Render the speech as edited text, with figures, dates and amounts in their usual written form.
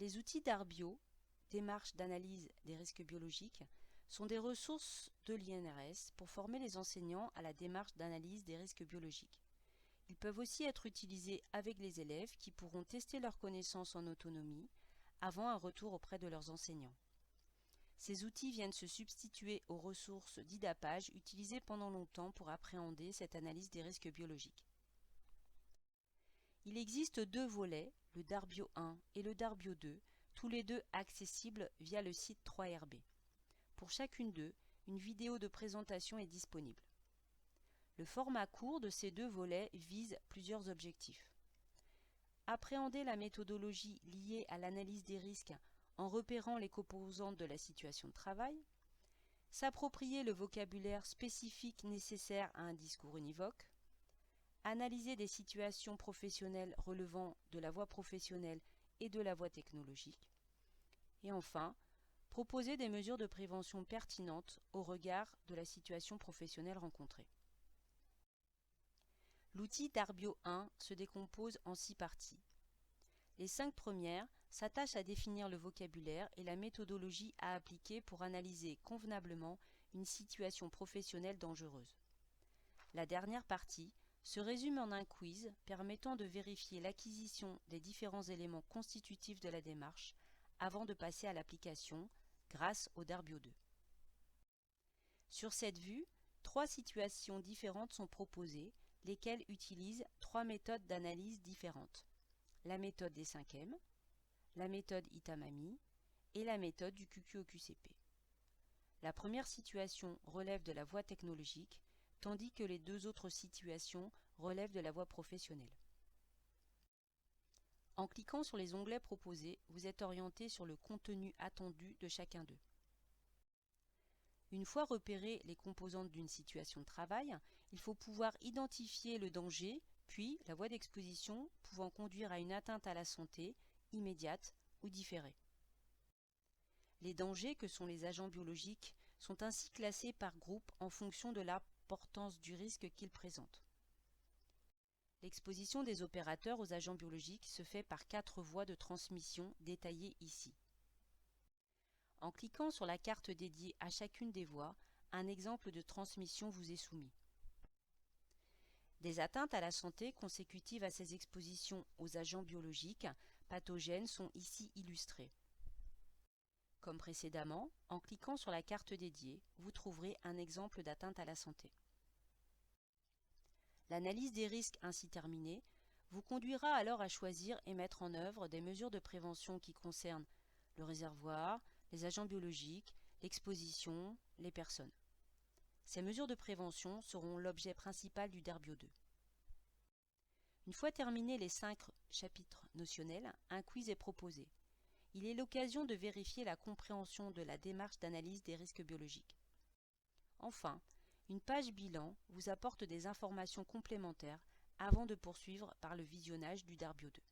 Les outils d'Arbio, démarche d'analyse des risques biologiques, sont des ressources de l'INRS pour former les enseignants à la démarche d'analyse des risques biologiques. Ils peuvent aussi être utilisés avec les élèves qui pourront tester leurs connaissances en autonomie avant un retour auprès de leurs enseignants. Ces outils viennent se substituer aux ressources d'IDAPAGE utilisées pendant longtemps pour appréhender cette analyse des risques biologiques. Il existe deux volets, le Darbio 1 et le Darbio 2, tous les deux accessibles via le site 3RB. Pour chacune d'eux, une vidéo de présentation est disponible. Le format court de ces deux volets vise plusieurs objectifs. Appréhender la méthodologie liée à l'analyse des risques en repérant les composantes de la situation de travail, s'approprier le vocabulaire spécifique nécessaire à un discours univoque, analyser des situations professionnelles relevant de la voie professionnelle et de la voie technologique, et enfin, proposer des mesures de prévention pertinentes au regard de la situation professionnelle rencontrée. L'outil Darbio 1 se décompose en 6 parties. Les 5 premières s'attachent à définir le vocabulaire et la méthodologie à appliquer pour analyser convenablement une situation professionnelle dangereuse. La dernière partie se résume en un quiz permettant de vérifier l'acquisition des différents éléments constitutifs de la démarche avant de passer à l'application grâce au Darbio 2. Sur cette vue, 3 situations différentes sont proposées, lesquelles utilisent 3 méthodes d'analyse différentes. La méthode des 5e, la méthode Itamami et la méthode du QQ-QCP. La première situation relève de la voie technologique, tandis que les deux autres situations relèvent de la voie professionnelle. En cliquant sur les onglets proposés, vous êtes orienté sur le contenu attendu de chacun d'eux. Une fois repérées les composantes d'une situation de travail, il faut pouvoir identifier le danger, puis la voie d'exposition pouvant conduire à une atteinte à la santé, immédiate ou différée. Les dangers, que sont les agents biologiques, sont ainsi classés par groupe en fonction de l'importance du risque qu'ils présentent. L'exposition des opérateurs aux agents biologiques se fait par 4 voies de transmission détaillées ici. En cliquant sur la carte dédiée à chacune des voies, un exemple de transmission vous est soumis. Des atteintes à la santé consécutives à ces expositions aux agents biologiques pathogènes sont ici illustrées. Comme précédemment, en cliquant sur la carte dédiée, vous trouverez un exemple d'atteinte à la santé. L'analyse des risques ainsi terminée vous conduira alors à choisir et mettre en œuvre des mesures de prévention qui concernent le réservoir, les agents biologiques, l'exposition, les personnes. Ces mesures de prévention seront l'objet principal du Darbio 2. Une fois terminés les 5 chapitres notionnels, un quiz est proposé. Il est l'occasion de vérifier la compréhension de la démarche d'analyse des risques biologiques. Enfin, une page bilan vous apporte des informations complémentaires avant de poursuivre par le visionnage du Darbio 2.